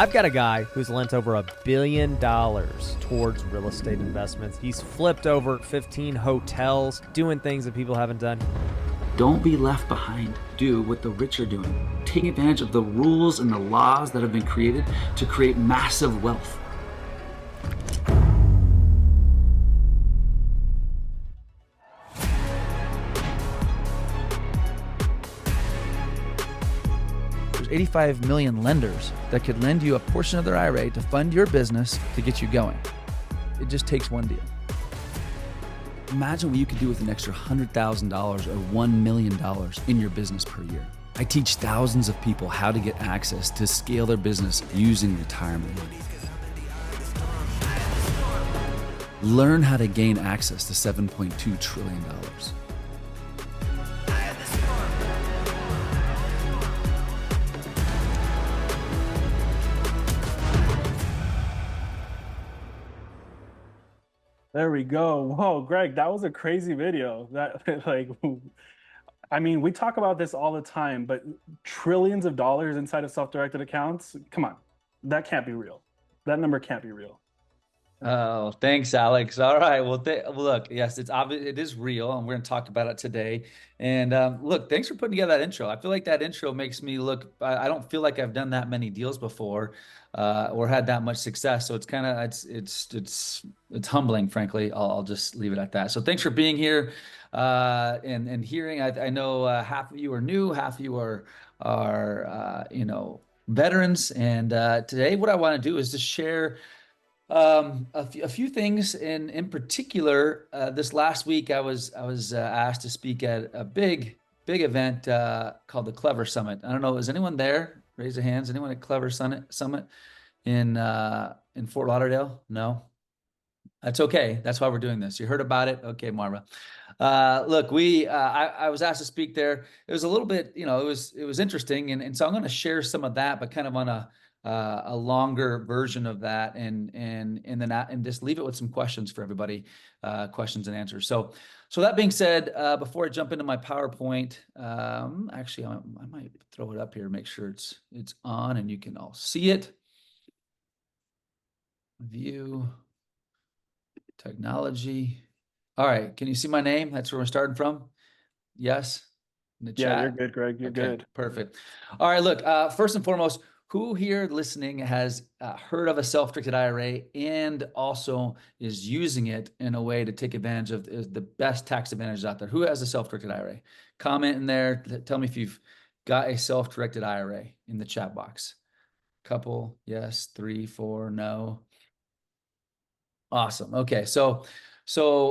I've got a guy who's lent over $1 billion towards real estate investments. He's flipped over 15 hotels, doing things that people haven't done. Don't be left behind. Do what the rich are doing. Take advantage of the rules and the laws that have been created to create massive wealth. There's 85 million lenders that could lend you a portion of their IRA to fund your business to get you going. It just takes one deal. Imagine what you could do with an extra $100,000 or $1 million in your business per year. I teach thousands of people how to get access to scale their business using retirement money. Learn how to gain access to $7.2 trillion. There we go. Whoa, Greg, that was a crazy video. That like, I mean, we talk about this all the time, but trillions of dollars inside of self-directed accounts, come on, that can't be real. That number can't be real. Oh, thanks, Alex. All right. Well, look, yes, it's obvious, it is real, and we're going to talk about it today. And look, thanks for putting together that intro. I feel like that intro makes me look. I don't feel like I've done that many deals before, or had that much success. So it's kind of it's humbling, frankly. I'll just leave it at that. So thanks for being here, and hearing. I know half of you are new, half of you are veterans. And today, what I want to do is just share a few things. In particular, this last week I was asked to speak at a big event called the Clever Summit. I don't know, is anyone there? Raise your hands. Anyone at Clever Summit in Fort Lauderdale? No, that's okay. That's why we're doing this. You heard about it, okay, Marva? Look, I was asked to speak there. It was a little bit, it was interesting, and so I'm going to share some of that, but kind of on a longer version of that, and then just leave it with some questions for everybody, questions and answers. So that being said, before I jump into my PowerPoint, actually I might throw it up here, make sure it's on and you can all see it. View, technology. All right, can you see my name? That's where we're starting from. Yes, in the chat. Yeah, you're good, Greg. You're good. Perfect. All right, look, first and foremost, who here listening has heard of a self-directed IRA and also is using it in a way to take advantage of the best tax advantages out there? Who has a self-directed IRA? Comment in there. Tell me if you've got a self-directed IRA in the chat box. Couple, yes, 3, 4, no. Awesome. Okay, so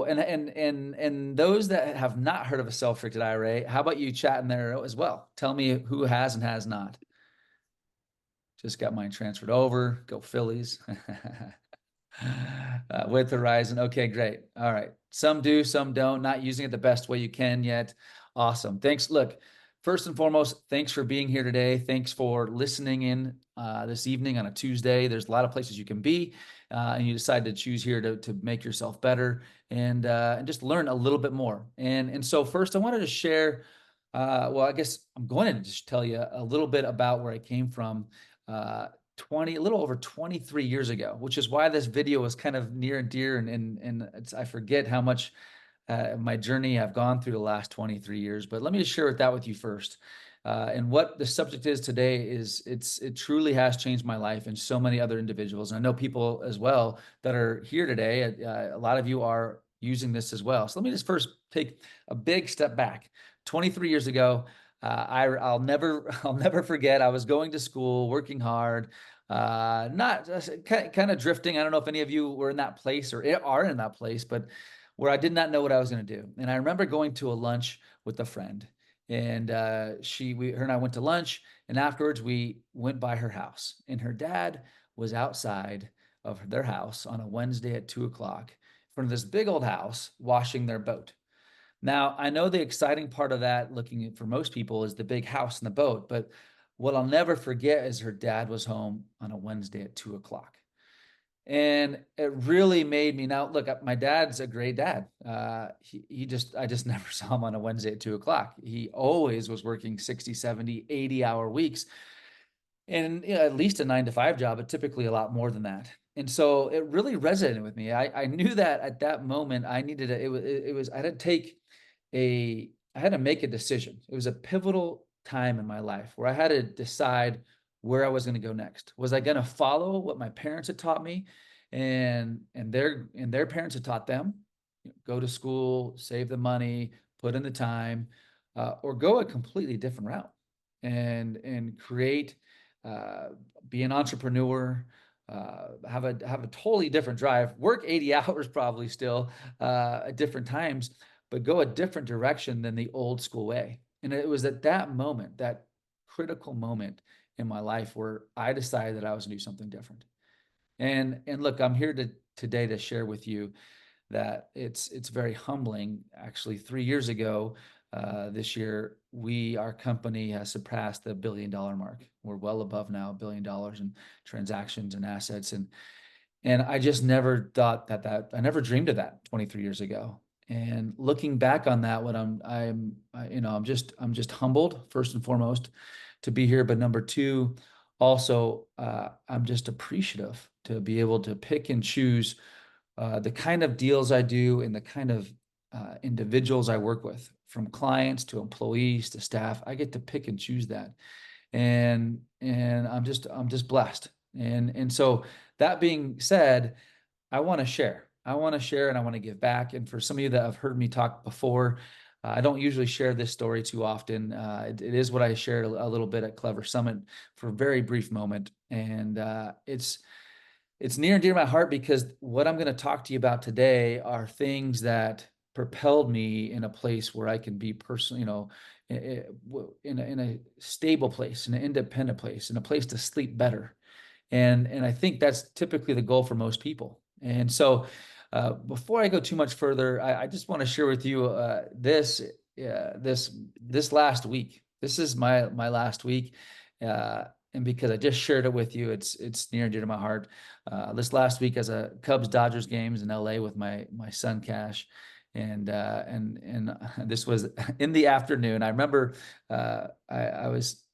and those that have not heard of a self-directed IRA, how about you chat in there as well? Tell me who has and has not. Just got mine transferred over. Go Phillies. With Horizon. Okay, great. All right. Some do, some don't. Not using it the best way you can yet. Awesome. Thanks. Look, first and foremost, thanks for being here today. Thanks for listening in this evening on a Tuesday. There's a lot of places you can be, and you decide to choose here to make yourself better and just learn a little bit more. And so first, I wanted to share. Well, I guess I'm going to just tell you a little bit about where I came from. A little over 23 years ago, which is why this video was kind of near and dear, and I forget how much my journey I've gone through the last 23 years. But let me just share that with you first. And what the subject is today is it truly has changed my life and so many other individuals. And I know people as well that are here today. A lot of you are using this as well. So let me just first take a big step back. 23 years ago, I'll never forget. I was going to school, working hard, not kind of drifting. I don't know if any of you were in that place or are in that place, but where I did not know what I was going to do. And I remember going to a lunch with a friend, and her and I went to lunch, and afterwards we went by her house, and her dad was outside of their house on a Wednesday at 2 o'clock in front of this big old house washing their boat. Now, I know the exciting part of that, looking for most people, is the big house and the boat. But what I'll never forget is her dad was home on a Wednesday at 2 o'clock. And it really made me, now look, my dad's a great dad. I just never saw him on a Wednesday at 2 o'clock. He always was working 60, 70, 80 hour weeks. and at least a 9 to 5 job, but typically a lot more than that. And so it really resonated with me. I knew that at that moment I needed I had to take I had to make a decision. It was a pivotal time in my life where I had to decide where I was going to go next. Was I going to follow what my parents had taught me and their parents had taught them? Go to school, save the money, put in the time, or go a completely different route and create, be an entrepreneur, have a totally different drive, work 80 hours probably still at different times, but go a different direction than the old school way. And it was at that moment, that critical moment in my life, where I decided that I was going to do something different. And look, I'm here today to share with you that it's very humbling. Actually, 3 years ago, this year, our company has surpassed the $1 billion mark. We're well above now $1 billion in transactions and assets, and I just never thought I never dreamed of that 23 years ago. And looking back on that, I'm just humbled, first and foremost, to be here. But number two, also, I'm just appreciative to be able to pick and choose the kind of deals I do and the kind of individuals I work with, from clients to employees to staff. I get to pick and choose that, and I'm just blessed. And so that being said, I want to share. I want to share and I want to give back. And for some of you that have heard me talk before, I don't usually share this story too often. It is what I shared a little bit at Clever Summit for a very brief moment. And it's near and dear to my heart, because what I'm going to talk to you about today are things that propelled me in a place where I can be personally, in a stable place, in an independent place, in a place to sleep better. And I think that's typically the goal for most people. And so before I go too much further, I just want to share with you this last week. This is my last week. And because I just shared it with you, it's near and dear to my heart. This last week, as a Cubs-Dodgers games in LA with my son Cash, and this was in the afternoon. I remember I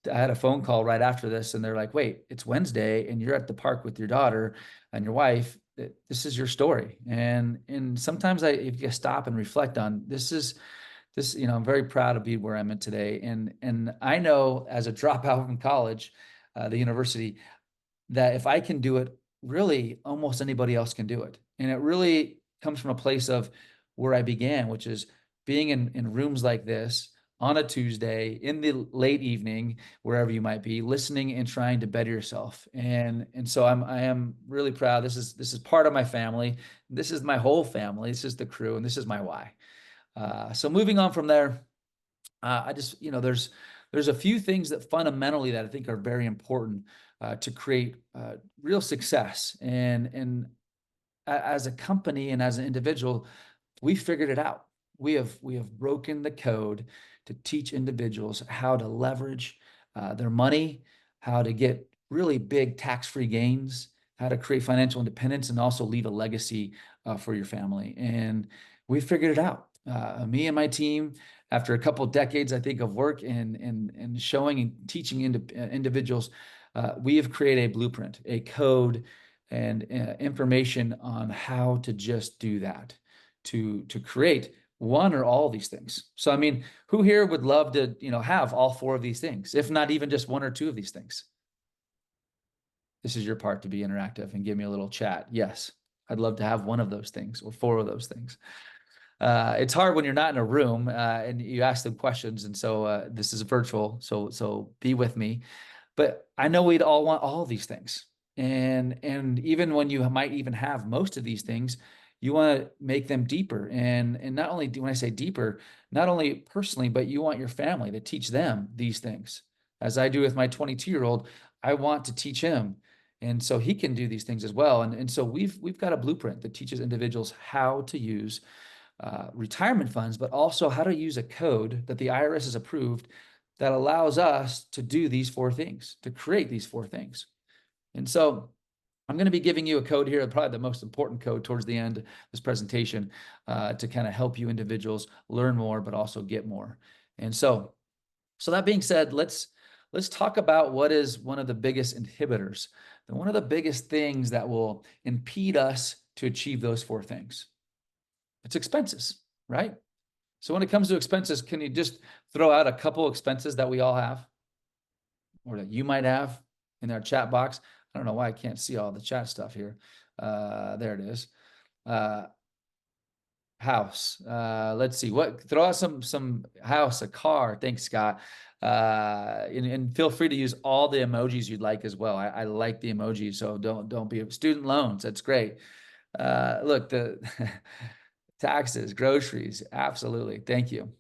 had a phone call right after this, and they're like, "Wait, it's Wednesday, and you're at the park with your daughter and your wife. This is your story." And sometimes if you stop and reflect on this, I'm very proud to be where I'm at today. And I know, as a dropout from college, the university, that if I can do it, really almost anybody else can do it. And it really comes from a place of where I began, which is being in rooms like this on a Tuesday in the late evening, wherever you might be, listening and trying to better yourself. And so I am really proud. This is part of my family. This is my whole family. This is the crew, and this is my why. So moving on from there, I just, there's a few things that fundamentally that I think are very important to create real success. And as a company and as an individual, we figured it out. We have broken the code to teach individuals how to leverage their money, how to get really big tax-free gains, how to create financial independence, and also leave a legacy for your family. And we figured it out. Me and my team, after a couple of decades, I think, of work and showing and teaching individuals, we have created a blueprint, a code, and information on how to just do that, to create one or all of these things. So, I mean, who here would love to, have all four of these things, if not even just one or two of these things? This is your part to be interactive and give me a little chat. Yes, I'd love to have one of those things or four of those things. It's hard when you're not in a room and you ask them questions. And so this is virtual. So be with me. But I know we'd all want all of these things. And even when you might even have most of these things, you want to make them deeper. And not only when I say deeper, not only personally, but you want your family to teach them these things. As I do with my 22-year-old, I want to teach him. And so he can do these things as well. And so we've got a blueprint that teaches individuals how to use retirement funds, but also how to use a code that the IRS has approved that allows us to do these four things, to create these four things. And so I'm going to be giving you a code here, probably the most important code towards the end of this presentation, to kind of help you individuals learn more, but also get more. And so that being said, let's let's talk about what is one of the biggest inhibitors, and one of the biggest things that will impede us to achieve those four things. It's expenses, right? So when it comes to expenses, can you just throw out a couple expenses that we all have, or that you might have in our chat box? I don't know why I can't see all the chat stuff here. There it is. House. Let's see. Throw out some house, a car. Thanks, Scott. And feel free to use all the emojis you'd like as well. I like the emojis, so don't be student loans. That's great. Look, the taxes, groceries, absolutely. Thank you.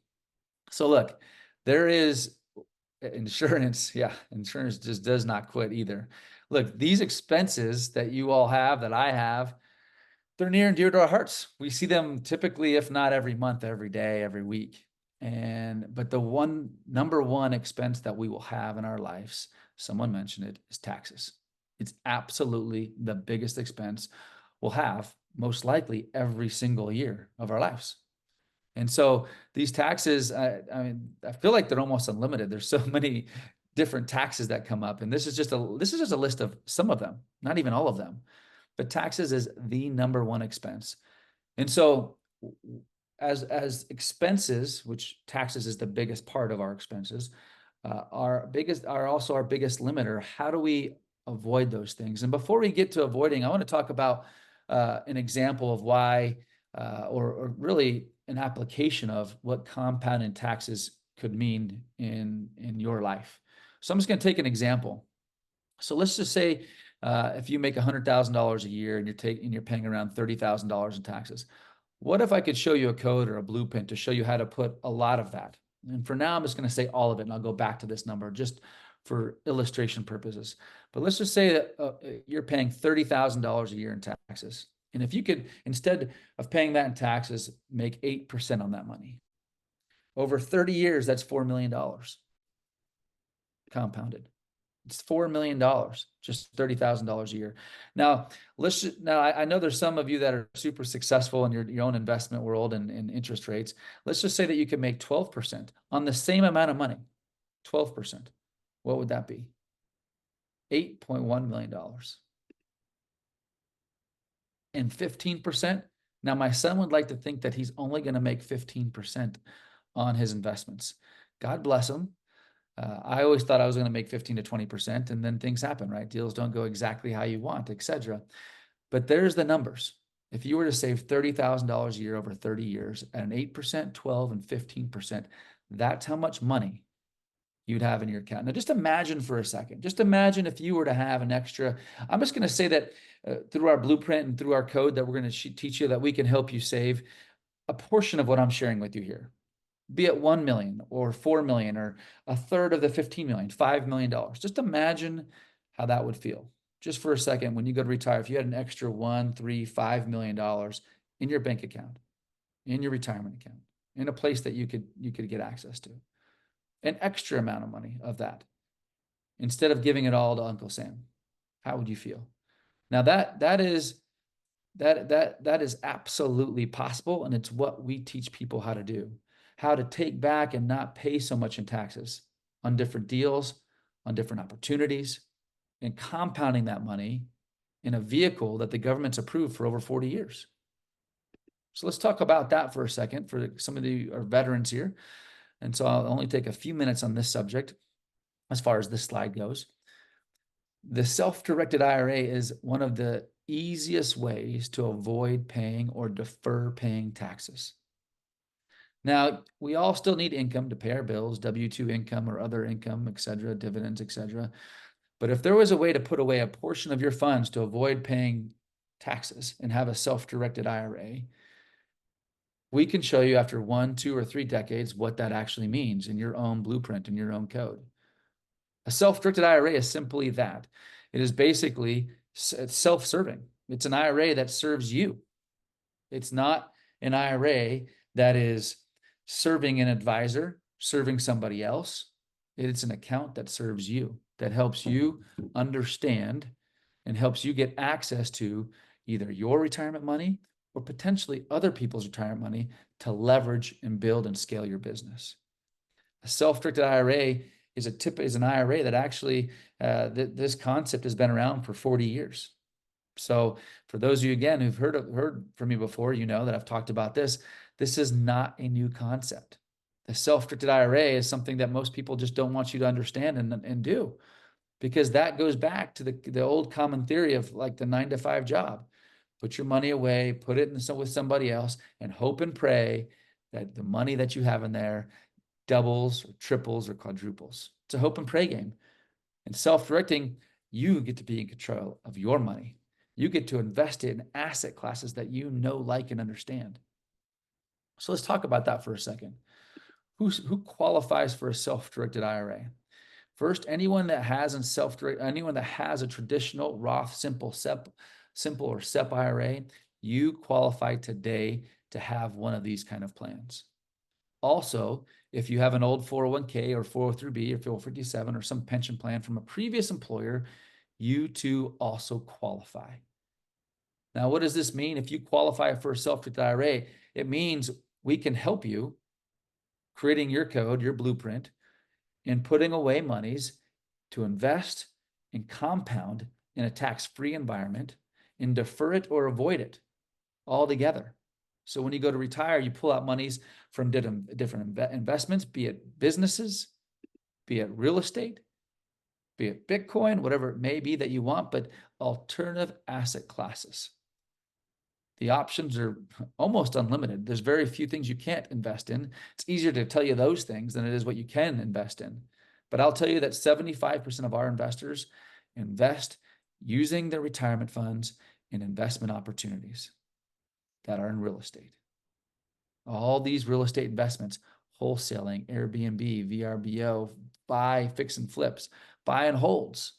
So look, there is insurance. Yeah, insurance just does not quit either. Look, these expenses that you all have, that I have, they're near and dear to our hearts. We see them typically, if not every month, every day, every week. But the number one expense that we will have in our lives, someone mentioned it, is taxes. It's absolutely the biggest expense we'll have, most likely every single year of our lives. And so these taxes, I mean, I feel like they're almost unlimited. There's so many different taxes that come up, and this is just a list of some of them, not even all of them. But taxes is the number one expense. And so as expenses, which taxes is the biggest part of our expenses, are also our biggest limiter. How do we avoid those things? And before we get to avoiding, I want to talk about an example of why, or really an application of what compounding taxes could mean in your life. So I'm just going to take an example. So let's just say if you make $100,000 a year and you're paying around $30,000 in taxes, what if I could show you a code or a blueprint to show you how to put a lot of that? And for now, I'm just going to say all of it, and I'll go back to this number just for illustration purposes. But let's just say that you're paying $30,000 a year in taxes. And if you could, instead of paying that in taxes, make 8% on that money. Over 30 years, that's $4 million compounded. It's $4 million, just $30,000 a year. Now, I know there's some of you that are super successful in your own investment world and interest rates. Let's just say that you can make 12% on the same amount of money. 12%. What would that be? $8.1 million. And 15%. Now, my son would like to think that he's only going to make 15% on his investments. God bless him. I always thought I was going to make 15 to 20%, and then things happen, right? Deals don't go exactly how you want, etc. But there's the numbers. If you were to save $30,000 a year over 30 years at an 8%, 12, and 15%, that's how much money you'd have in your account. Now, just imagine for a second. Just imagine if you were to have an extra. I'm just going to say that through our blueprint and through our code that we're going to teach you, that we can help you save a portion of what I'm sharing with you here. Be it 1 million or 4 million or a third of the 15 million, $5 million. Just imagine how that would feel. Just for a second, when you go to retire, if you had an extra $1, $3, $5 million in your bank account, in your retirement account, in a place that you could get access to, an extra amount of money of that, instead of giving it all to Uncle Sam, how would you feel? Now that is absolutely possible, and it's what we teach people how to do. How to take back and not pay so much in taxes on different deals, on different opportunities, and compounding that money in a vehicle that the government's approved for over 40 years. So let's talk about that for a second for some of you are veterans here. And so I'll only take a few minutes on this subject as far as this slide goes. The self-directed IRA is one of the easiest ways to avoid paying or defer paying taxes. Now, we all still need income to pay our bills, W-2 income or other income, et cetera, dividends, et cetera. But if there was a way to put away a portion of your funds to avoid paying taxes and have a self-directed IRA, we can show you after 1, 2, or 3 decades what that actually means in your own blueprint, in your own code. A self-directed IRA is simply that. It is basically self-serving. It's an IRA that serves you. It's not an IRA that is serving an advisor, serving somebody else. It's an account that serves you, that helps you understand and helps you get access to either your retirement money or potentially other people's retirement money to leverage and build and scale your business. A self-directed IRA is an IRA that actually this concept has been around for 40 years. So for those of you, again, who've heard from me before, you know that I've talked about this. This is not a new concept. The self-directed IRA is something that most people just don't want you to understand and do, because that goes back to the old common theory of like the 9-to-5 job. Put your money away, put it with somebody else, and hope and pray that the money that you have in there doubles or triples or quadruples. It's a hope and pray game. And self-directing, you get to be in control of your money. You get to invest it in asset classes that you know, like, and understand. So let's talk about that for a second. Who qualifies for a self-directed IRA? First, anyone that has a traditional Roth simple or SEP IRA, you qualify today to have one of these kind of plans. Also, if you have an old 401k or 403b or 457 or some pension plan from a previous employer, you too also qualify. Now, what does this mean? If you qualify for a self-directed IRA, it means we can help you creating your code, your blueprint, and putting away monies to invest and compound in a tax-free environment and defer it or avoid it altogether. So when you go to retire, you pull out monies from different investments, be it businesses, be it real estate, be it Bitcoin, whatever it may be that you want, but alternative asset classes. The options are almost unlimited. There's very few things you can't invest in. It's easier to tell you those things than it is what you can invest in. But I'll tell you that 75% of our investors invest using their retirement funds in investment opportunities that are in real estate. All these real estate investments, wholesaling, Airbnb, VRBO, buy, fix and flips, buy and holds,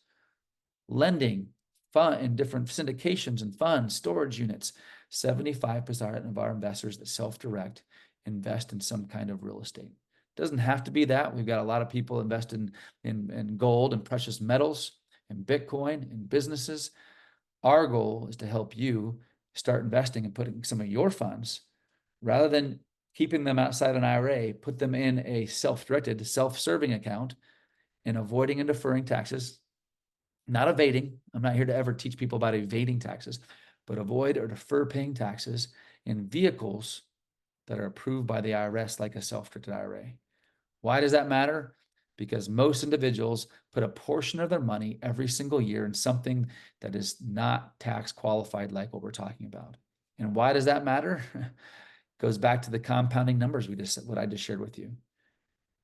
lending, fund in different syndications and funds, storage units. 75% of our investors that self-direct invest in some kind of real estate. Doesn't have to be that. We've got a lot of people invest in gold and precious metals and Bitcoin and businesses. Our goal is to help you start investing and putting some of your funds, rather than keeping them outside an IRA, put them in a self-directed, self-serving account and avoiding and deferring taxes. Not evading. I'm not here to ever teach people about evading taxes, but avoid or defer paying taxes in vehicles that are approved by the IRS, like a self-directed IRA. Why does that matter? Because most individuals put a portion of their money every single year in something that is not tax qualified, like what we're talking about. And why does that matter? Goes back to the compounding numbers what I just shared with you.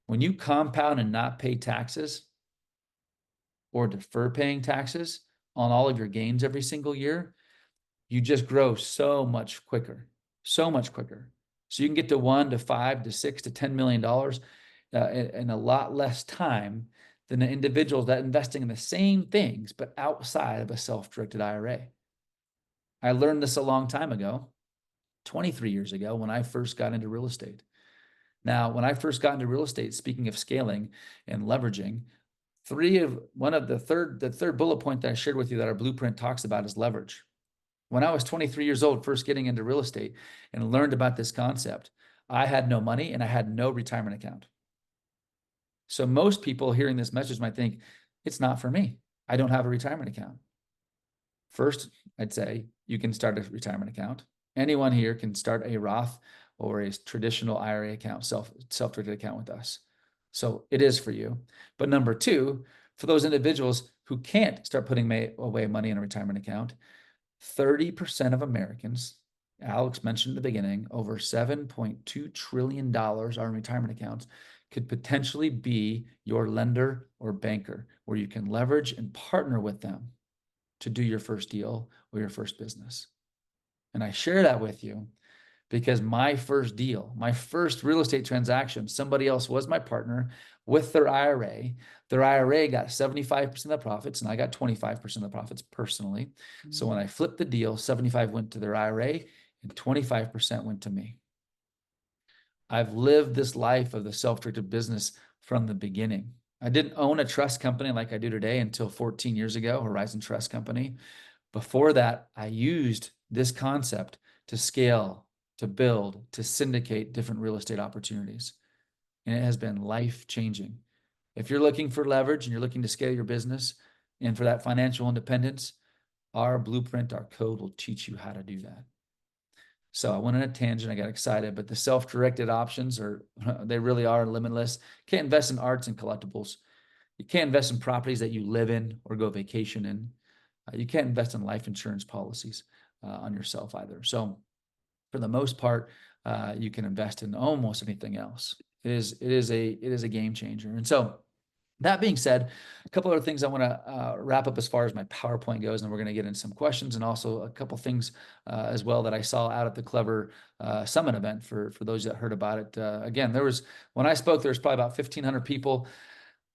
When you compound and not pay taxes or defer paying taxes on all of your gains every single year, you just grow so much quicker, so much quicker. So you can get to $1 to $5 to $6 to $10 million in a lot less time than the individuals that investing in the same things, but outside of a self-directed IRA. I learned this a long time ago, 23 years ago, when I first got into real estate. Now, when I first got into real estate, speaking of scaling and leveraging, the third bullet point that I shared with you that our blueprint talks about is leverage. When I was 23 years old, first getting into real estate and learned about this concept, I had no money and I had no retirement account. So most people hearing this message might think, it's not for me. I don't have a retirement account. First, I'd say you can start a retirement account. Anyone here can start a Roth or a traditional IRA account, self-directed account with us. So it is for you. But number two, for those individuals who can't start putting away money in a retirement account, 30% of Americans, Alex mentioned at the beginning, over $7.2 trillion are in retirement accounts, could potentially be your lender or banker, where you can leverage and partner with them to do your first deal or your first business. And I share that with you because my first deal, my first real estate transaction, somebody else was my partner with their IRA. Their IRA got 75% of the profits and I got 25% of the profits personally. So when I flipped the deal, 75 went to their IRA and 25% went to me. I've lived this life of the self-directed business from the beginning. I didn't own a trust company like I do today until 14 years ago, Horizon Trust Company. Before that, I used this concept to scale, to build, to syndicate different real estate opportunities. And it has been life-changing. If you're looking for leverage and you're looking to scale your business and for that financial independence, our blueprint, our code will teach you how to do that. So I went on a tangent, I got excited, but the self-directed options they really are limitless. You can't invest in arts and collectibles. You can't invest in properties that you live in or go vacation in. You can't invest in life insurance policies on yourself either. So for the most part, you can invest in almost anything else. It is a game changer. And so that being said, a couple other things I want to wrap up as far as my PowerPoint goes, and we're going to get into some questions and also a couple things as well that I saw out at the Clever Summit event for those that heard about it. Again, when I spoke, there was probably about 1,500 people,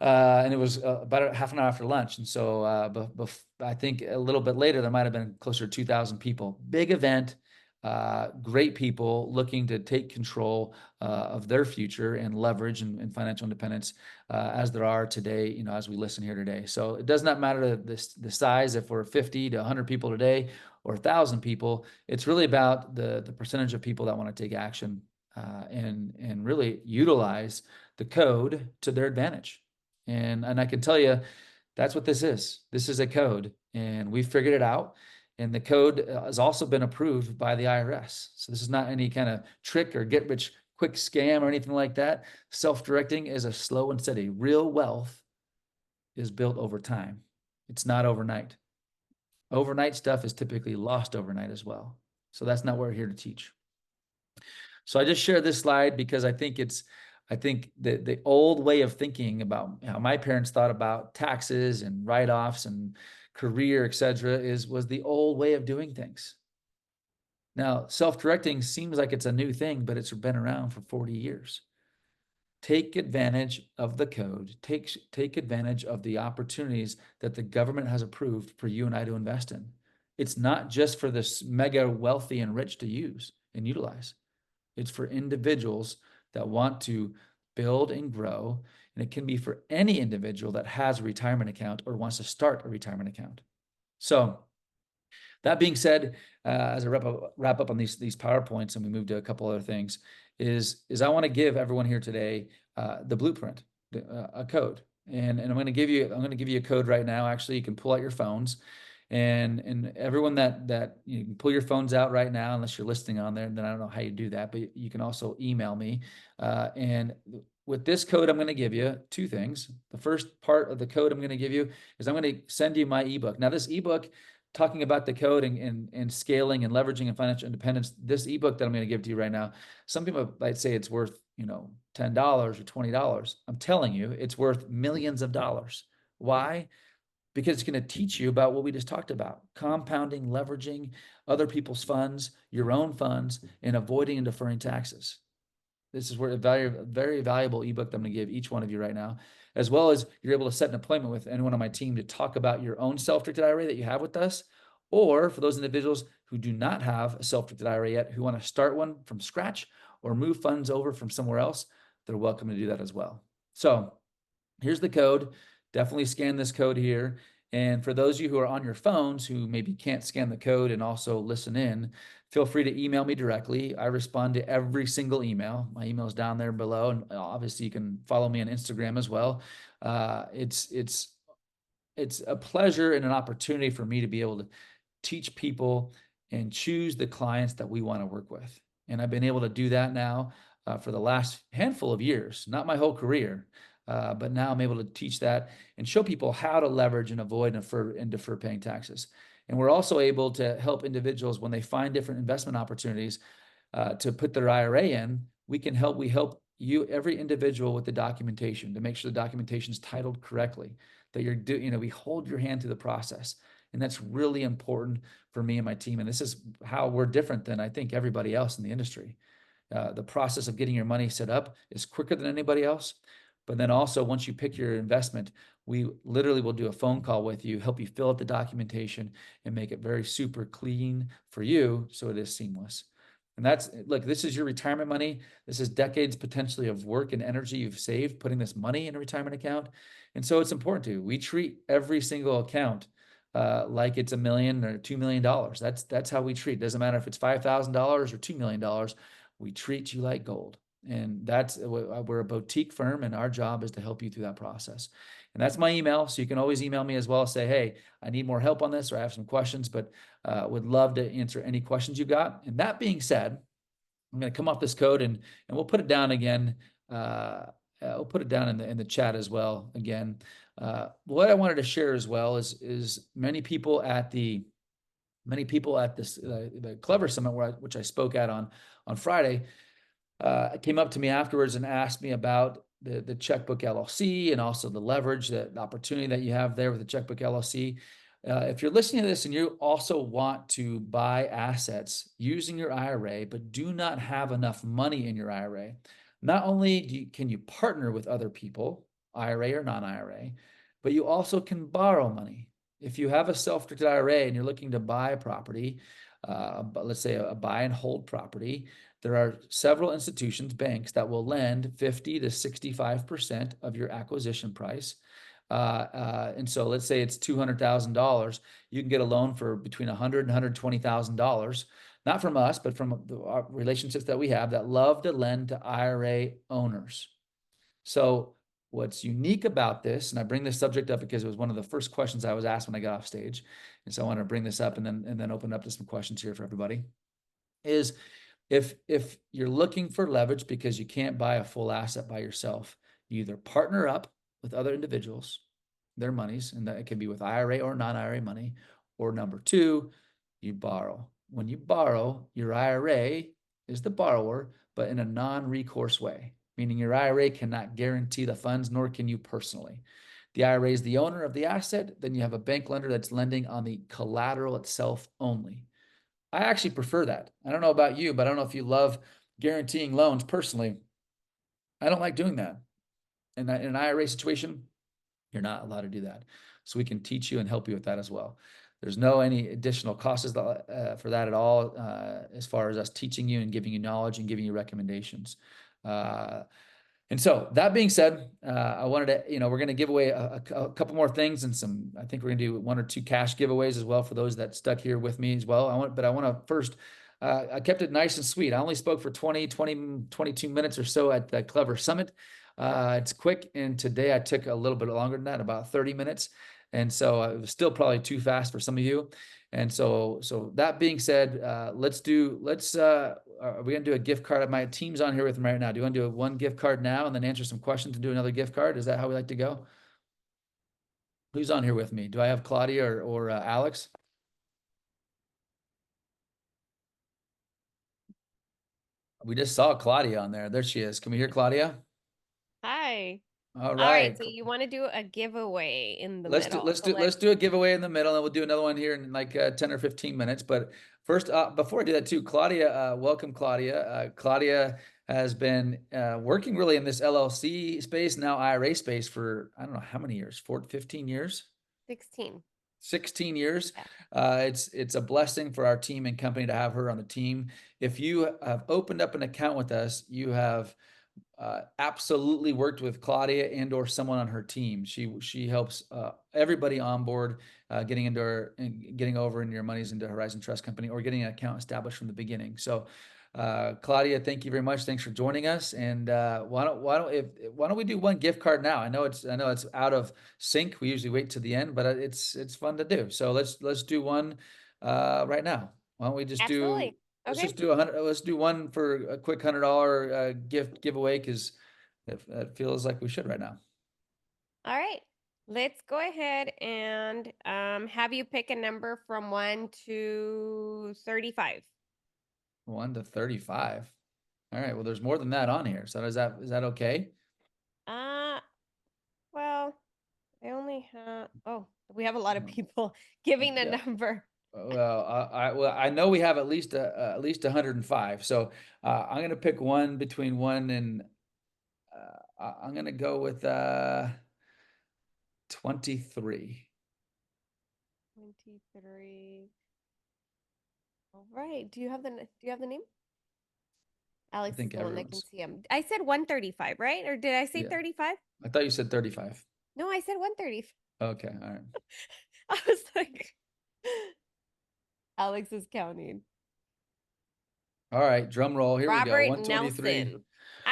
and it was about half an hour after lunch. And so I think a little bit later, there might have been closer to 2,000 people. Big event. Great people looking to take control of their future and leverage and financial independence as there are today, as we listen here today. So it does not matter the size, if we're 50 to 100 people today or 1,000 people. It's really about the percentage of people that want to take action and really utilize the code to their advantage. And I can tell you, that's what this is. This is a code, and we figured it out. And the code has also been approved by the IRS. So this is not any kind of trick or get rich quick scam or anything like that. Self-directing is a slow and steady. Real wealth is built over time. It's not overnight. Overnight stuff is typically lost overnight as well. So that's not what we're here to teach. So I just shared this slide because I think the old way of thinking about how my parents thought about taxes and write-offs and career, etc., was the old way of doing things. Now, self-directing seems like it's a new thing, but it's been around for 40 years. Take advantage of the code. Take advantage of the opportunities that the government has approved for you and I to invest in. It's not just for this mega wealthy and rich to use and utilize. It's for individuals that want to build and grow. And it can be for any individual that has a retirement account or wants to start a retirement account. So that being said, as I wrap up on these PowerPoints and we move to a couple other things, is I want to give everyone here today the blueprint, a code. And I'm going to give you a code right now. Actually, you can pull out your phones. And everyone that you can pull your phones out right now, unless you're listening on there, then I don't know how you do that, but you can also email me. And with this code, I'm going to give you two things. The first part of the code I'm going to give you is I'm going to send you my ebook. Now, this ebook, talking about the code and scaling and leveraging and financial independence, this ebook that I'm going to give to you right now, some people might say it's worth, $10 or $20. I'm telling you, it's worth millions of dollars. Why? Because it's going to teach you about what we just talked about: compounding, leveraging other people's funds, your own funds, and avoiding and deferring taxes. This is where a very valuable ebook that I'm going to give each one of you right now, as well as you're able to set an appointment with anyone on my team to talk about your own self-directed IRA that you have with us, or for those individuals who do not have a self-directed IRA yet, who want to start one from scratch or move funds over from somewhere else, they're welcome to do that as well. So here's the code. Definitely scan this code here. And for those of you who are on your phones who maybe can't scan the code and also listen in, feel free to email me directly. I respond to every single email. My email is down there below. And obviously you can follow me on Instagram as well. It's a pleasure and an opportunity for me to be able to teach people and choose the clients that we want to work with. And I've been able to do that now for the last handful of years, not my whole career. But now I'm able to teach that and show people how to leverage and avoid and defer paying taxes. And we're also able to help individuals when they find different investment opportunities to put their IRA in. We help you, every individual, with the documentation to make sure the documentation is titled correctly, that we hold your hand through the process. And that's really important for me and my team. And this is how we're different than I think everybody else in the industry. The process of getting your money set up is quicker than anybody else. But then also, once you pick your investment, we literally will do a phone call with you, help you fill out the documentation, and make it very super clean for you so it is seamless. And look, this is your retirement money. This is decades potentially of work and energy you've saved putting this money in a retirement account. And so it's important we treat every single account like it's $1 million or $2 million. That's how we treat. It doesn't matter if it's $5,000 or $2 million. We treat you like gold. And we're a boutique firm, and our job is to help you through that process. And that's my email. So you can always email me as well. Say, hey, I need more help on this, or I have some questions, but would love to answer any questions you got. And that being said, I'm going to come off this code and we'll put it down again. I'll put it down in the chat as well. Again, what I wanted to share as well is many people at this the Clever Summit, which I spoke at on Friday, came up to me afterwards and asked me about the Checkbook LLC and also the leverage, the opportunity that you have there with the Checkbook LLC. If you're listening to this and you also want to buy assets using your IRA, but do not have enough money in your IRA, not only can you partner with other people, IRA or non-IRA, but you also can borrow money. If you have a self-directed IRA and you're looking to buy a property, but let's say a buy and hold property, there are several institutions, banks, that will lend 50 to 65% of your acquisition price. And so let's say it's $200,000, you can get a loan for between $100,000 and $120,000, not from us, but from our relationships that we have that love to lend to IRA owners. So what's unique about this, and I bring this subject up because it was one of the first questions I was asked when I got off stage, and so I want to bring this up and then open up to some questions here for everybody, is if you're looking for leverage because you can't buy a full asset by yourself, you either partner up with other individuals, their monies, and that it can be with IRA or non-IRA money, or number two, you borrow. When you borrow, your IRA is the borrower, but in a non-recourse way, meaning your IRA cannot guarantee the funds, nor can you personally. The IRA is the owner of the asset. Then you have a bank lender that's lending on the collateral itself only. I actually prefer that. I don't know about you, but I don't know if you love guaranteeing loans personally. I don't like doing that. And in an IRA situation, you're not allowed to do that. So we can teach you and help you with that as well. There's no any additional costs for that at all, as far as us teaching you and giving you knowledge and giving you recommendations. And so that being said, I wanted to, we're going to give away a couple more things and I think we're going to do 1 or 2 cash giveaways as well for those that stuck here with me as well. But I want to first, I kept it nice and sweet. I only spoke for 22 minutes or so at the Clever Summit. It's quick. And today I took a little bit longer than that, about 30 minutes. And so it was still probably too fast for some of you. And so that being said, are we going to do a gift card? My team's on here with me right now. Do you want to do one gift card now and then answer some questions and do another gift card? Is that how we like to go? Who's on here with me? Do I have Claudia or Alex? We just saw Claudia on there. There she is. Can we hear Claudia? Hi. All All right. right. So you want to do a giveaway in the Let's middle. let's do a giveaway in the middle, and we'll do another one here in like 10 or 15 minutes. But first, before I do that too, Claudia, welcome, Claudia. Claudia has been working really in this LLC space, now IRA space, for I don't know how many years, 15 years? 16. 16 years. Yeah. It's a blessing for our team and company to have her on the team. If you have opened up an account with us, you have absolutely worked with Claudia and or someone on her team. She helps everybody on board getting over in your monies into Horizon Trust Company or getting an account established from the beginning. So Claudia, thank you very much. Thanks for joining us. And why don't we do one gift card now? I know it's out of sync. We usually wait to the end, but it's fun to do. So let's do one right now. Why don't we just Absolutely. Let's Okay. just do let's do one for a quick $100 giveaway, because it feels like we should right now. All right. Let's go ahead and have you pick a number from 1 to 35. 1 to 35. All right. Well, there's more than that on here. So is that okay? Well, I only have, we have a lot of people giving the number. Well, I know we have at least 105. So I'm going to pick one between 1 and I'm going to go with 23. 23. All right. Do you have the name? Alex is the one that can see him. I said 135, right? Or did I say 35? I thought you said 35. No, I said 135. Okay. All right. I was like, Alex is counting. All right, drum roll. Here we go. Robert 123. Nelson.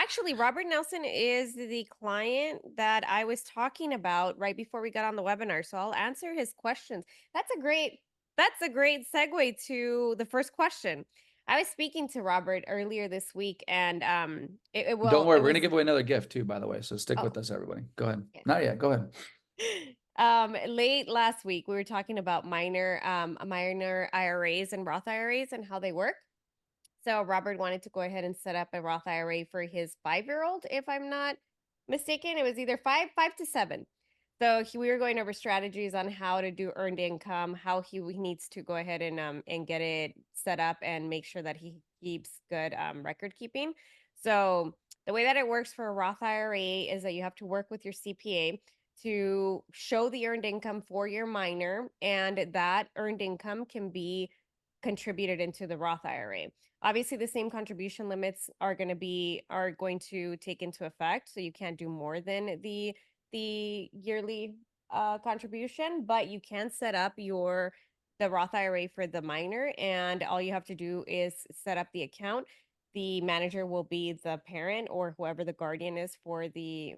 Actually, Robert Nelson is the client that I was talking about right before we got on the webinar. So I'll answer his questions. That's a great segue to the first question. I was speaking to Robert earlier this week, and Don't worry, it we're was gonna give away another gift too, by the way. So stick oh with us, everybody. Go ahead. yeah. Not yet. Go ahead. Late last week we were talking about minor IRAs and Roth IRAs and how they work. So Robert wanted to go ahead and set up a Roth IRA for his 5-year-old, if I'm not mistaken. It was either 5 to 7. So we were going over strategies on how to do earned income, how he needs to go ahead and get it set up and make sure that he keeps good record keeping. So the way that it works for a Roth IRA is that you have to work with your CPA to show the earned income for your minor, and that earned income can be contributed into the Roth IRA. Obviously, the same contribution limits are going to take into effect, so you can't do more than the yearly contribution, but you can set up the Roth IRA for the minor, and all you have to do is set up the account. The manager will be the parent or whoever the guardian is for the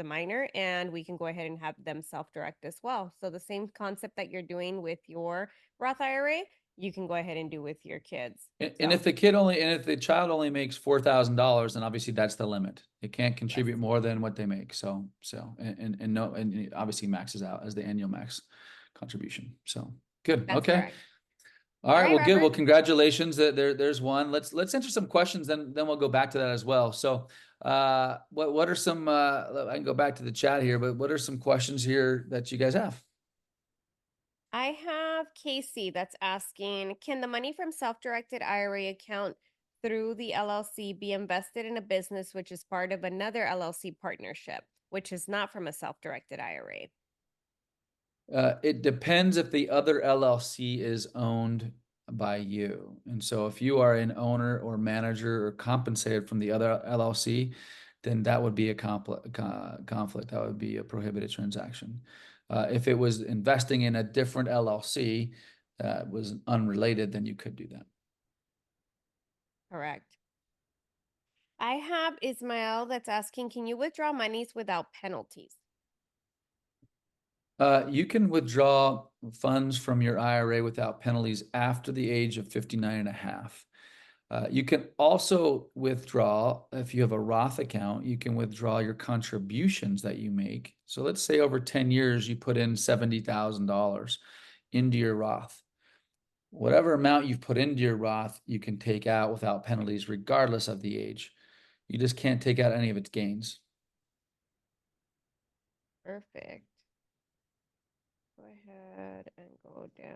minor, and we can go ahead and have them self-direct as well. So the same concept that you're doing with your Roth IRA, you can go ahead and do with your kids. And if the child only makes $4,000, then obviously that's the limit. It can't contribute more than what they make. So it obviously maxes out as the annual max contribution. So good. That's Okay. correct. All right. Well, good. Well, Robert. congratulations. There's one. Let's answer some questions. Then we'll go back to that as well. So what are some? I can go back to the chat here, but what are some questions here that you guys have? I have Casey that's asking, can the money from self-directed IRA account through the LLC be invested in a business which is part of another LLC partnership, which is not from a self-directed IRA? It depends if the other LLC is owned by you. And so if you are an owner or manager or compensated from the other LLC, then that would be a conflict. That would be a prohibited transaction. If it was investing in a different LLC that was unrelated, then you could do that. Correct. I have Ismail that's asking, can you withdraw monies without penalties? You can withdraw funds from your IRA without penalties after the age of 59 and a half. You can also withdraw, if you have a Roth account, you can withdraw your contributions that you make. So let's say over 10 years, you put in $70,000 into your Roth. Whatever amount you've put into your Roth, you can take out without penalties, regardless of the age. You just can't take out any of its gains. Perfect. Go ahead and go down.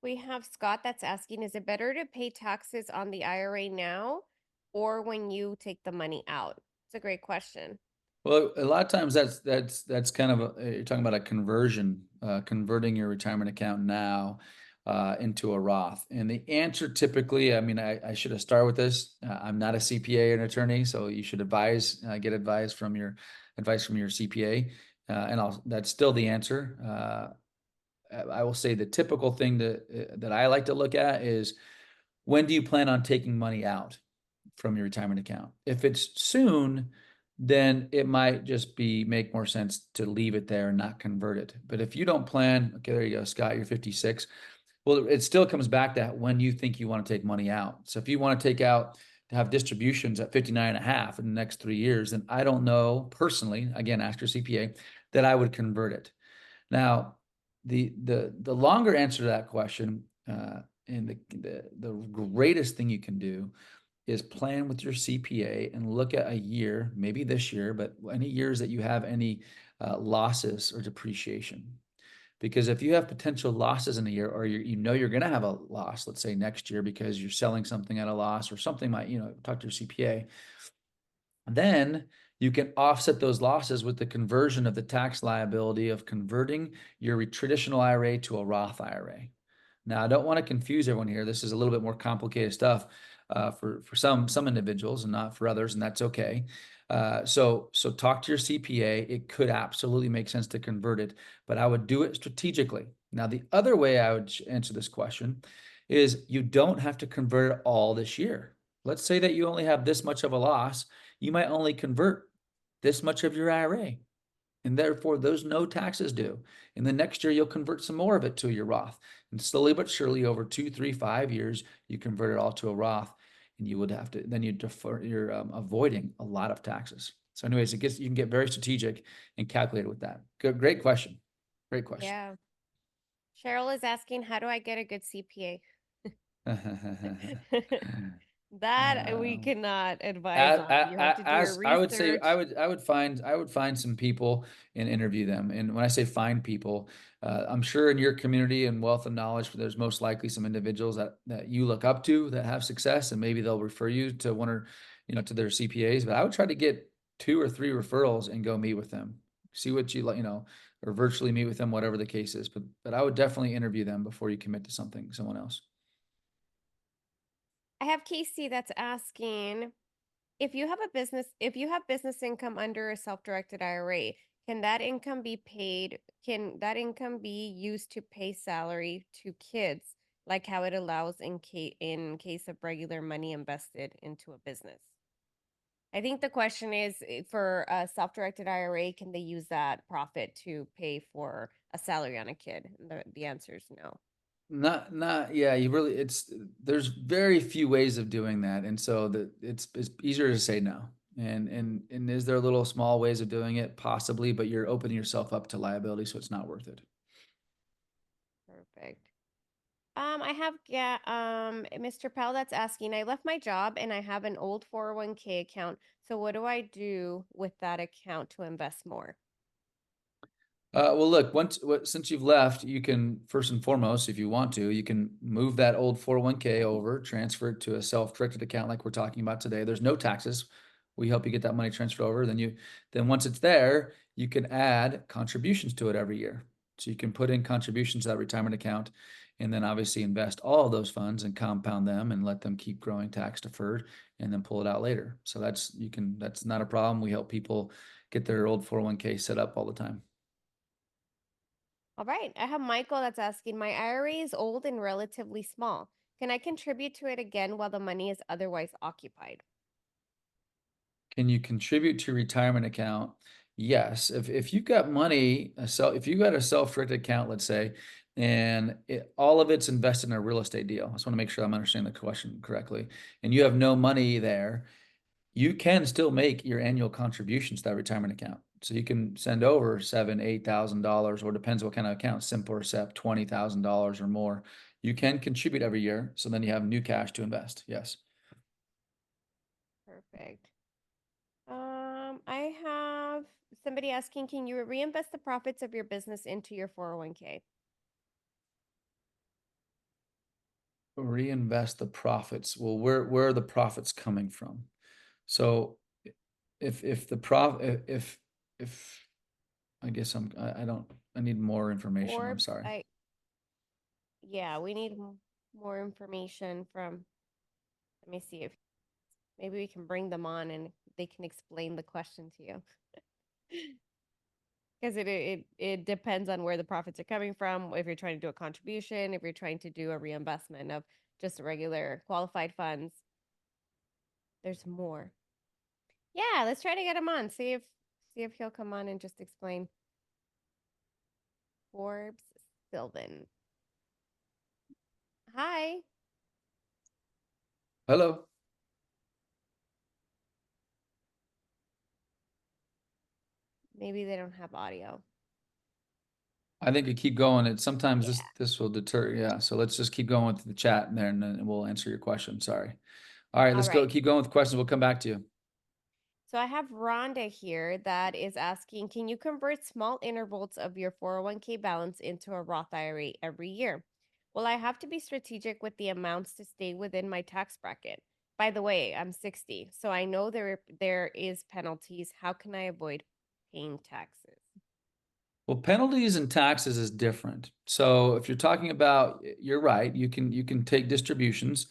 We have Scott that's asking, is it better to pay taxes on the IRA now or when you take the money out? It's a great question. Well, a lot of times that's kind of you're talking about a conversion, converting your retirement account now into a Roth. And the answer typically, I mean, I should have started with this. I'm not a CPA or an attorney, so you should get advice from your CPA. That's still the answer. I will say the typical thing that I like to look at is, when do you plan on taking money out from your retirement account? If it's soon, then it might just make more sense to leave it there and not convert it. But if you don't plan, okay, there you go, Scott, you're 56. Well, it still comes back to when you think you want to take money out. So if you want to have distributions at 59 and a half in the next 3 years, then I don't know personally, again, ask your CPA, that I would convert it. Now, the longer answer to that question, and the greatest thing you can do, is plan with your CPA and look at a year, maybe this year, but any years that you have any losses or depreciation. Because if you have potential losses in a year, or you're going to have a loss, let's say next year, because you're selling something at a loss or something might, talk to your CPA, then you can offset those losses with the conversion of the tax liability of converting your traditional IRA to a Roth IRA. Now, I don't want to confuse everyone here. This is a little bit more complicated stuff for some individuals and not for others, and that's okay. So talk to your CPA. It could absolutely make sense to convert it, but I would do it strategically. Now, the other way I would answer this question is you don't have to convert it all this year. Let's say that you only have this much of a loss. You might only convert this much of your IRA, and therefore there's no taxes due. And the next year you'll convert some more of it to your Roth, and slowly but surely over 2, 3, 5 years, you convert it all to a Roth, and you would have to, then you defer, you're avoiding a lot of taxes. So anyways, you can get very strategic and calculated with that. Good, great question. Great question. Yeah. Cheryl is asking, how do I get a good CPA? That we cannot advise on. You have to do your As I would say, research. I would find some people and interview them. And when I say find people, I'm sure in your community and wealth of knowledge, there's most likely some individuals that you look up to that have success, and maybe they'll refer you to one or, to their CPAs. But I would try to get 2 or 3 referrals and go meet with them, see what you like, or virtually meet with them, whatever the case is. But I would definitely interview them before you commit to someone else. I have Casey that's asking, if you have business income under a self-directed IRA, can that income be used to pay salary to kids, like how it allows in case of regular money invested into a business? I think the question is, for a self-directed IRA, can they use that profit to pay for a salary on a kid? The answer is no. Yeah, there's very few ways of doing that. And so it's easier to say no. And is there little small ways of doing it? Possibly, but you're opening yourself up to liability, so it's not worth it. Perfect. I have Mr. Powell that's asking, I left my job and I have an old 401k account. So what do I do with that account to invest more? Well, look, since you've left, you can, first and foremost, if you want to, you can move that old 401k over, transfer it to a self-directed account like we're talking about today. There's no taxes. We help you get that money transferred over. Then once it's there, you can add contributions to it every year. So you can put in contributions to that retirement account, and then obviously invest all of those funds and compound them and let them keep growing tax deferred, and then pull it out later. So that's not a problem. We help people get their old 401k set up all the time. All right. I have Michael that's asking, my IRA is old and relatively small. Can I contribute to it again while the money is otherwise occupied? Can you contribute to retirement account? Yes. If you've got money, if you got a self-directed account, let's say, and all of it's invested in a real estate deal. I just want to make sure I'm understanding the question correctly. And you have no money there, you can still make your annual contributions to that retirement account. So you can send over $7,000, $8,000, or depends what kind of account, simple or SEP, $20,000 or more. You can contribute every year. So then you have new cash to invest. Yes. Perfect. I have somebody asking, can you reinvest the profits of your business into your 401k? Reinvest the profits. Well, where are the profits coming from? So if I guess I need more information. I'm sorry. Yeah, we need more information from, let me see if maybe we can bring them on and they can explain the question to you. Because it depends on where the profits are coming from. If you're trying to do a contribution, if you're trying to do a reinvestment of just regular qualified funds, there's more. Yeah, let's try to get him on. See if he'll come on and just explain. Forbes Sylvan. Hi. Hello. Maybe they don't have audio. I think you keep going. Sometimes this will deter. Yeah. So let's just keep going with the chat and then we'll answer your question. Sorry. All right, let's go. Keep going with questions. We'll come back to you. So I have Rhonda here that is asking, can you convert small intervals of your 401k balance into a Roth IRA every year? Well, I have to be strategic with the amounts to stay within my tax bracket. By the way, I'm 60, so I know there is penalties. How can I avoid paying taxes? Well, penalties and taxes is different. So if you're talking about, you're right, you can take distributions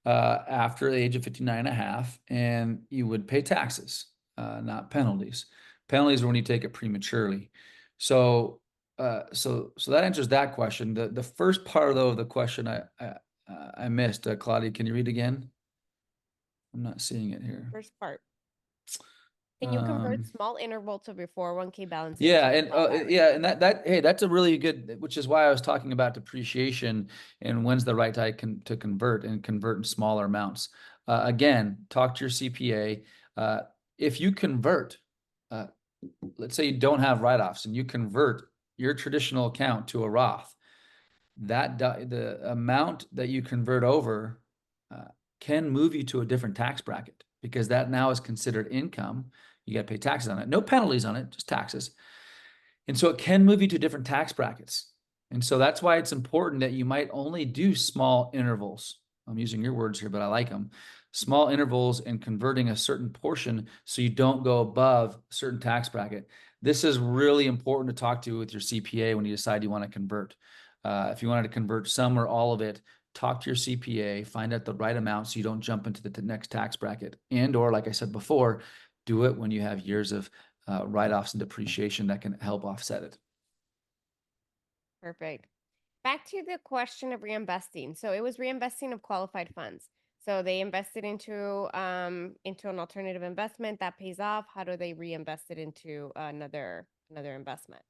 after the age of 59 and a half, and you would pay taxes, not penalties. Penalties are when you take it prematurely. So that answers that question. The first part, though, of the question, I missed. Claudia, can you read again? I'm not seeing it here. First part. Can you convert Um, small intervals of your 401k balance Yeah, into a and Roth IRA? yeah, and that hey, that's a really good, which is why I was talking about depreciation and when's the right time to convert and convert in smaller amounts. Again, talk to your CPA. If you convert, uh, let's say you don't have write-offs and you convert your traditional account to a Roth, the amount that you convert over uh, can move you to a different tax bracket because that now is considered income. You got to pay taxes on it. No penalties on it, just taxes. And so it can move you to different tax brackets. And so that's why it's important that you might only do small intervals. I'm using your words here, but I like them. Small intervals and converting a certain portion so you don't go above a certain tax bracket. This is really important to talk to with your CPA when you decide you want to convert. If you wanted to convert some or all of it, talk to your CPA, find out the right amount so you don't jump into the next tax bracket. And or like I said before, do it when you have years of write-offs and depreciation that can help offset it. Perfect. Back to the question of reinvesting. So it was reinvesting of qualified funds. So they invested into an alternative investment that pays off. How do they reinvest it into another investment?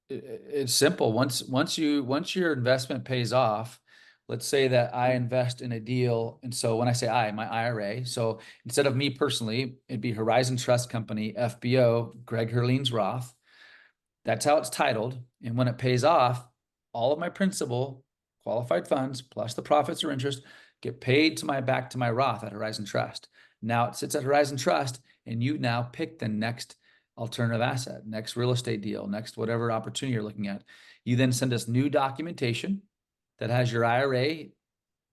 It's simple. Once your investment pays off, let's say that I invest in a deal, and so when I say my IRA, so instead of me personally, it'd be Horizon Trust Company, FBO, Greg Herlean's Roth. That's how it's titled. And when it pays off, all of my principal, qualified funds, plus the profits or interest, get paid to back to my Roth at Horizon Trust. Now it sits at Horizon Trust, and you now pick the next alternative asset, next real estate deal, next whatever opportunity you're looking at. You then send us new documentation that has your IRA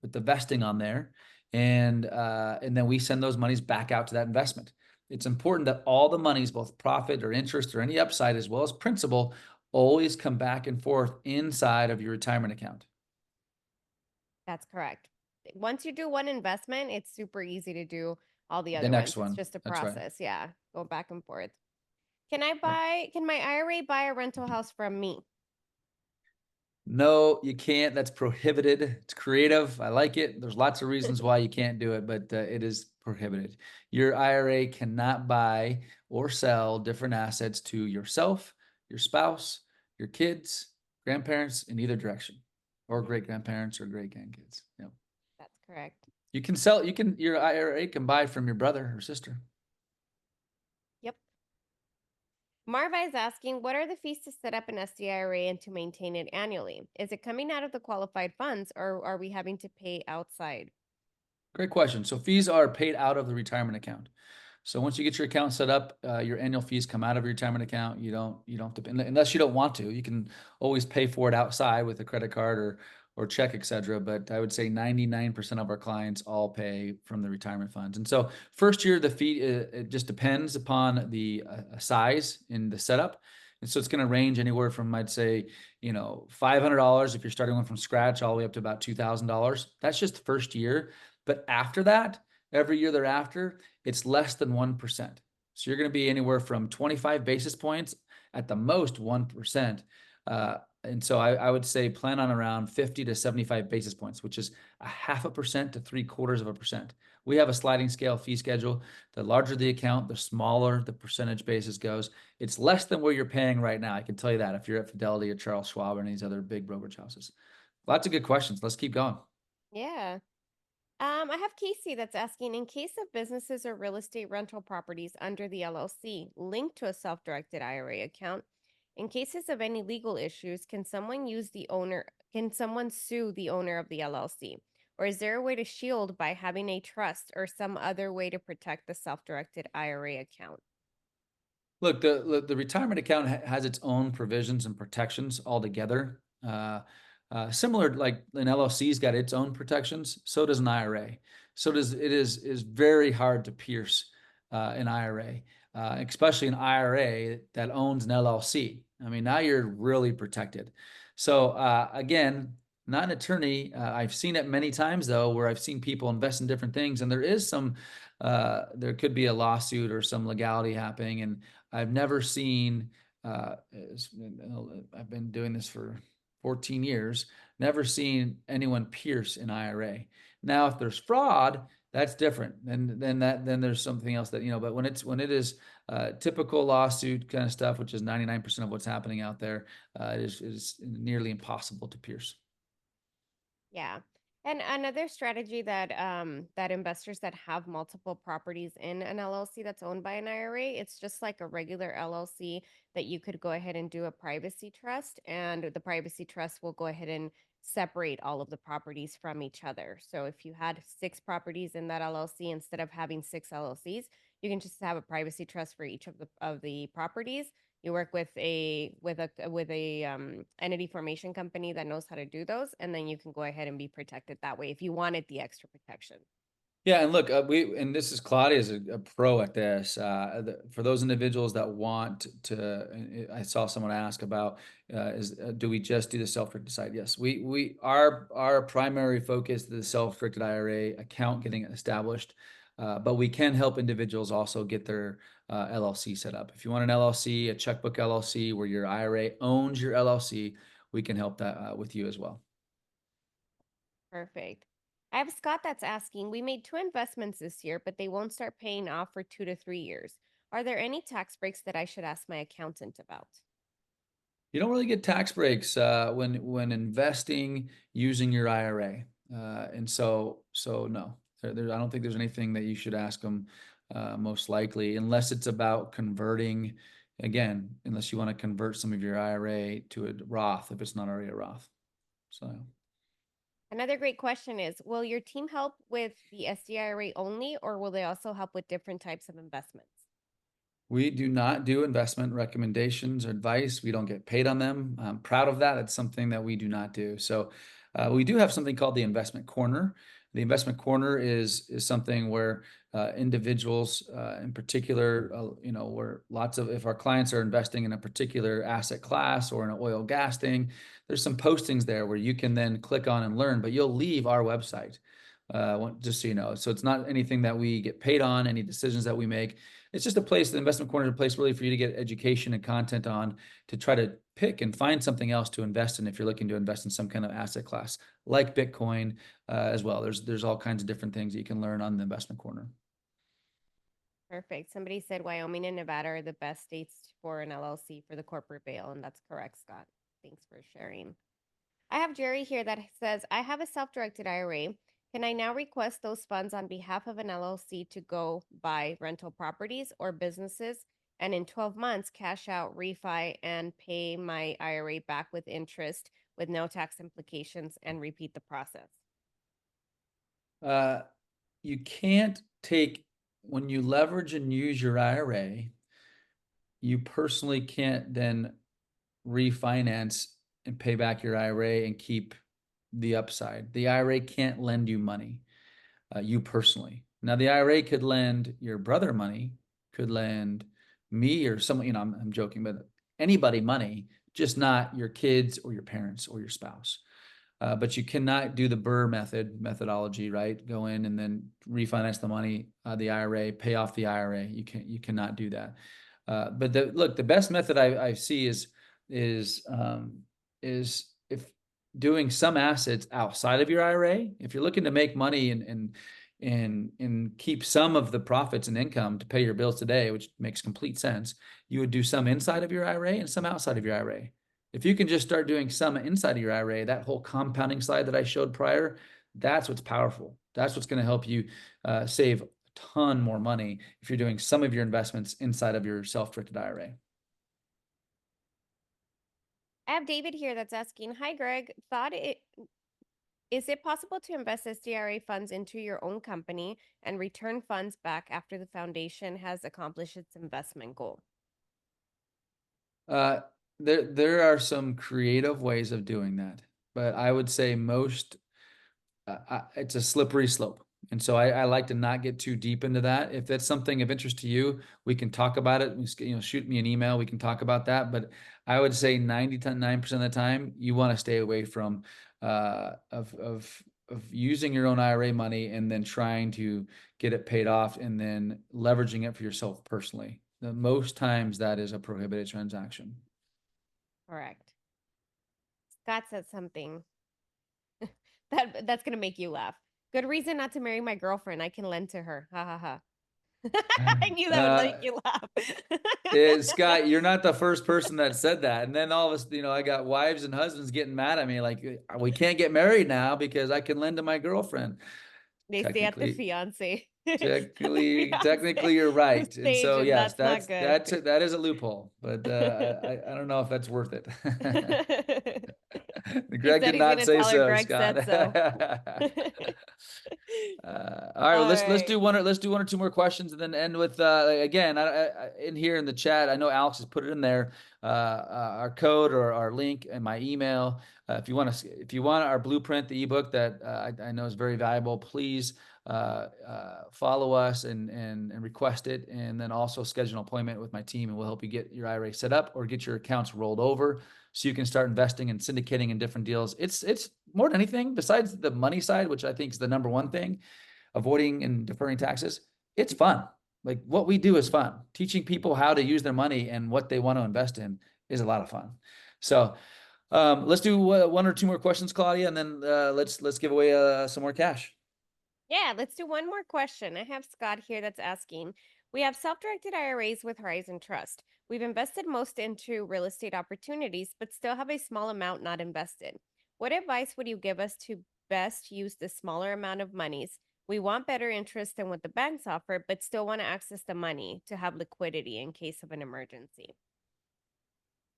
with the vesting on there, and then we send those monies back out to that investment. It's important that all the monies, both profit or interest or any upside, as well as principal, always come back and forth inside of your retirement account. That's correct. Once you do one investment, it's super easy to do all the The other next ones. It's one. just a That's right. process. Yeah. Go back and forth. Can my IRA buy a rental house from me? No, you can't. That's prohibited. It's creative. I like it. There's lots of reasons why you can't do it, but it is prohibited. Your IRA cannot buy or sell different assets to yourself, your spouse, your kids, grandparents in either direction, or great grandparents or great grandkids. Yep. That's correct. Your IRA can buy from your brother or sister. Yep. Marva is asking, what are the fees to set up an SDIRA and to maintain it annually? Is it coming out of the qualified funds or are we having to pay outside? Great question. So fees are paid out of the retirement account. So once you get your account set up, your annual fees come out of your retirement account. You don't have to, unless you don't want to. You can always pay for it outside with a credit card or check, etc. But I would say 99% of our clients all pay from the retirement funds. And so first year, the fee, it just depends upon the size in the setup. And so it's going to range anywhere from, I'd say, $500 if you're starting one from scratch, all the way up to about $2,000. That's just the first year. But after that, every year thereafter, it's less than 1%. So you're going to be anywhere from 25 basis points at the most 1%. And so I would say plan on around 50 to 75 basis points, which is 0.5% to 0.75%. We have a sliding scale fee schedule. The larger the account, the smaller the percentage basis goes. It's less than where you're paying right now. I can tell you that if you're at Fidelity or Charles Schwab or any of these other big brokerage houses. Lots of good questions. Let's keep going. Yeah. I have Casey that's asking, in case of businesses or real estate rental properties under the LLC linked to a self-directed IRA account, in cases of any legal issues, can someone sue the owner of the LLC? Or is there a way to shield by having a trust or some other way to protect the self-directed IRA account? Look, the retirement account has its own provisions and protections altogether. Similar, like an LLC's got its own protections, so does an IRA. So does it is very hard to pierce an IRA, especially an IRA that owns an LLC. I mean, now you're really protected. So again, not an attorney. I've seen it many times though, where I've seen people invest in different things, and there is there could be a lawsuit or some legality happening, and I've never seen. I've been doing this for 14 years, never seen anyone pierce an IRA. Now, if there's fraud, that's different. And then there's something else that, but when it is typical lawsuit kind of stuff, which is 99% of what's happening out there, it is nearly impossible to pierce. Yeah. And another strategy that that investors that have multiple properties in an LLC that's owned by an IRA, it's just like a regular LLC that you could go ahead and do a privacy trust, and the privacy trust will go ahead and separate all of the properties from each other. So if you had 6 properties in that LLC, instead of having 6 LLCs, you can just have a privacy trust for each of the properties. You work with a entity formation company that knows how to do those, and then you can go ahead and be protected that way if you wanted the extra protection. Yeah, and look, and this is Claudia is a pro at this. For those individuals that want to, I saw someone ask about, do we just do the self-directed side? Yes, our primary focus is the self-directed IRA account getting it established, but we can help individuals also get their LLC set up. If you want an LLC, a checkbook LLC where your IRA owns your LLC, we can help that with you as well. Perfect. I have Scott that's asking, we made 2 investments this year, but they won't start paying off for 2 to 3 years. Are there any tax breaks that I should ask my accountant about? You don't really get tax breaks when investing using your IRA, and so no, I don't think there's anything that you should ask them. Most likely, unless it's about converting, again, unless you want to convert some of your IRA to a Roth if it's not already a Roth. So. Another great question is, will your team help with the SDIRA only, or will they also help with different types of investments? We do not do investment recommendations or advice. We don't get paid on them. I'm proud of that. It's something that we do not do. So we do have something called the Investment Corner. The Investment Corner is something where individuals in particular, where if our clients are investing in a particular asset class or in an oil gas thing, there's some postings there where you can then click on and learn, but you'll leave our website. Just so you know. So it's not anything that we get paid on, any decisions that we make. It's just a place, the Investment Corner is a place really for you to get education and content on, to try to pick and find something else to invest in if you're looking to invest in some kind of asset class, like Bitcoin as well. There's all kinds of different things that you can learn on the Investment Corner. Perfect. Somebody said Wyoming and Nevada are the best states for an LLC for the corporate bail, and that's correct, Scott. Thanks for sharing. I have Jerry here that says, I have a self-directed IRA. Can I now request those funds on behalf of an LLC to go buy rental properties or businesses, and in 12 months cash out, refi, and pay my IRA back with interest with no tax implications and repeat the process? You can't when you leverage and use your IRA, you personally can't then refinance and pay back your IRA and keep the upside. The IRA can't lend you money, you personally. Now, the IRA could lend your brother money, could lend me or someone, I'm joking, but anybody money, just not your kids or your parents or your spouse. But you cannot do the Burr methodology, right? Go in and then refinance the money, the IRA, pay off the IRA. You cannot do that. But the best method I see is if doing some assets outside of your IRA. If you're looking to make money and keep some of the profits and income to pay your bills today, which makes complete sense, you would do some inside of your IRA and some outside of your IRA. If you can just start doing some inside of your IRA, that whole compounding slide that I showed prior, that's what's powerful. That's what's going to help you save a ton more money if you're doing some of your investments inside of your self-directed IRA. I have David here that's asking, hi, Greg. Is it possible to invest SDIRA funds into your own company and return funds back after the foundation has accomplished its investment goal? There are some creative ways of doing that, but I would say it's a slippery slope. And so I like to not get too deep into that. If that's something of interest to you, we can talk about it. Shoot me an email. We can talk about that. But I would say 99% of the time, you want to stay away from of using your own IRA money and then trying to get it paid off and then leveraging it for yourself personally. Most times that is a prohibited transaction. Correct. Scott said something that's gonna make you laugh. Good reason not to marry my girlfriend. I can lend to her. Ha ha ha. I knew that would Uh, make you laugh. Scott, you're not the first person that said that. And then all of us, I got wives and husbands getting mad at me like, we can't get married now because I can lend to my girlfriend. They stay at the fiance. Technically, you're right. And Stage, so, and yes, that's not good. that is a loophole, but I don't know if that's worth it. He Greg said did he's not gonna say tell her so, Greg Scott. said so. All right, All let's right. do one or two more questions and then end with again in here in the chat. I know Alex has put it in there, our code or our link and my email. If you want our blueprint, the ebook that I know is very valuable, please follow us and request it, and then also schedule an appointment with my team, and we'll help you get your IRA set up or get your accounts rolled over so you can start investing and syndicating in different deals. It's more than anything, besides the money side, which I think is the number one thing, avoiding and deferring taxes. It's fun. Like what we do is fun. Teaching people how to use their money and what they want to invest in is a lot of fun. So let's do one or two more questions, Claudia, and then let's give away some more cash. Yeah, let's do one more question. I have Scott here that's asking, we have self-directed IRAs with Horizon Trust. We've invested most into real estate opportunities, but still have a small amount not invested. What advice would you give us to best use the smaller amount of monies? We want better interest than what the banks offer, but still want to access the money to have liquidity in case of an emergency.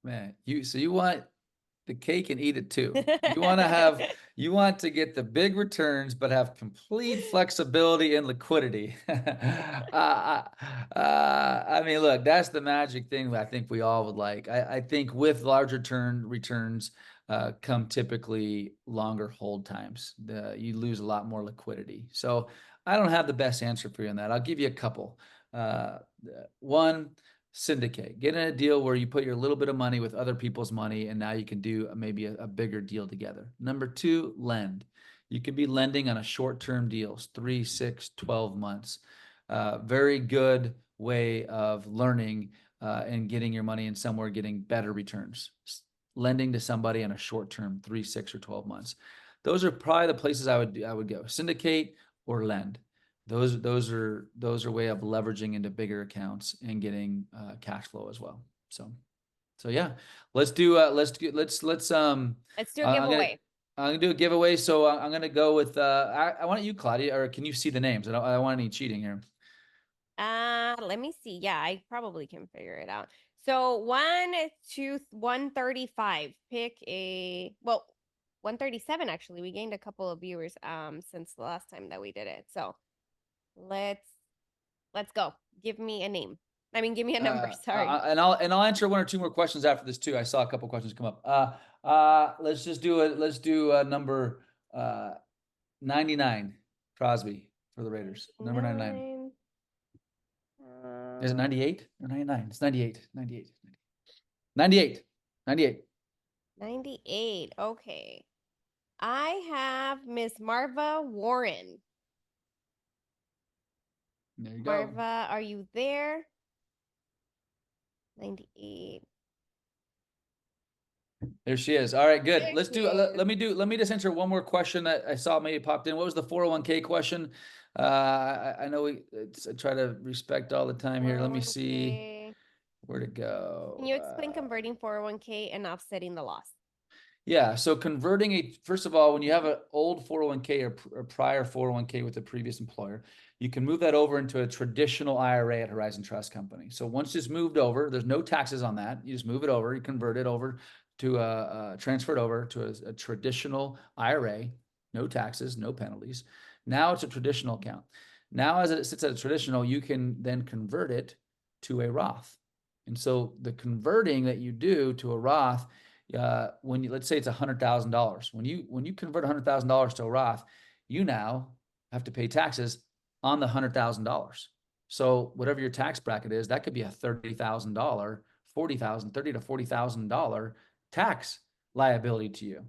Man, you want the cake and eat it too. You want to get the big returns, but have complete flexibility and liquidity. I mean, look, that's the magic thing that I think we all would like. I think with larger returns come typically longer hold times. You lose a lot more liquidity. So I don't have the best answer for you on that. I'll give you a couple. One, syndicate. Get in a deal where you put your little bit of money with other people's money, and now you can do maybe a bigger deal together. Number two, lend. You can be lending on a short-term deals, 3, 6, 12 months. Very good way of learning and getting your money in somewhere, getting better returns. Lending to somebody on a short-term, 3, 6, or 12 months. Those are probably the places I would go. Syndicate or lend. Those are a way of leveraging into bigger accounts and getting cash flow as well. So yeah, let's do a giveaway. I'm gonna do a giveaway. So I'm gonna go with I want you, Claudia, or can you see the names? I don't want any cheating here. Let me see. Yeah, I probably can figure it out. So 135. Pick 137 actually. We gained a couple of viewers since the last time that we did it. So let's go. Give me a name. I mean, give me a number. Sorry. And I'll answer one or two more questions after this too. I saw a couple questions come up. Let's do a number 99. Crosby for the Raiders. Number 99. Is it 98 or 99? It's 98. 98. 98. 98. 98. Okay. I have Miss Marva Warren. There you go. Marva, are you there? 98. There she is. All right, good. Let's do. Let me just answer one more question that I saw maybe popped in. What was the 401k question? I know I try to respect all the time here. Let me see where to go. Can you explain converting 401k and offsetting the loss? Yeah. So converting first of all, when you have an old 401k or prior 401k with a previous employer, you can move that over into a traditional IRA at Horizon Trust Company. So once it's moved over, there's no taxes on that. You just move it over, you convert it over to transfer it over to a traditional IRA, no taxes, no penalties. Now it's a traditional account. Now as it sits at a traditional, you can then convert it to a Roth. And so the converting that you do to a Roth, when let's say it's $100,000, when you convert $100,000 to a Roth, you now have to pay taxes on the $100,000. So whatever your tax bracket is, that could be a $30,000, $30,000 to $40,000 tax liability to you.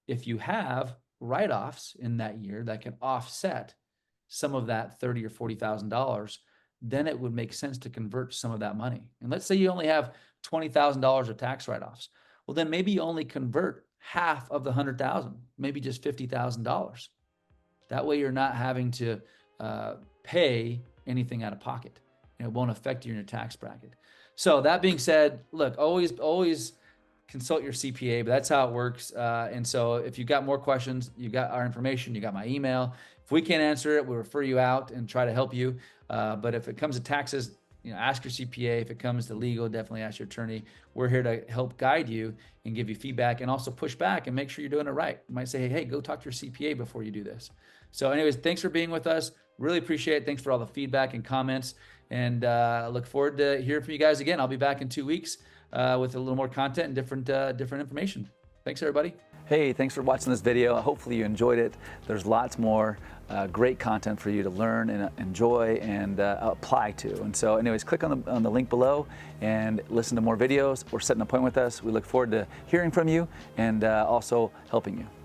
If you have write-offs in that year that can offset some of that $30,000 or $40,000, then it would make sense to convert some of that money. And let's say you only have $20,000 of tax write-offs. Well, then maybe you only convert half of the 100,000, maybe just $50,000. That way you're not having to pay anything out of pocket, and it won't affect you in your tax bracket. So that being said, look, always consult your CPA, but that's how it works. And so if you've got more questions, you've got our information, you got my email. If we can't answer it, we'll refer you out and try to help you. But if it comes to taxes, ask your CPA. If it comes to legal, definitely ask your attorney. We're here to help guide you and give you feedback, and also push back and make sure you're doing it right. You might say, hey, go talk to your CPA before you do this. So anyways, thanks for being with us. Really appreciate it. Thanks for all the feedback and comments, and look forward to hearing from you guys again. I'll be back in 2 weeks with a little more content and different information. Thanks, everybody. Hey, thanks for watching this video. Hopefully you enjoyed it. There's lots more great content for you to learn and enjoy and apply to. And so anyways, click on the link below and listen to more videos or set an appointment with us. We look forward to hearing from you and also helping you.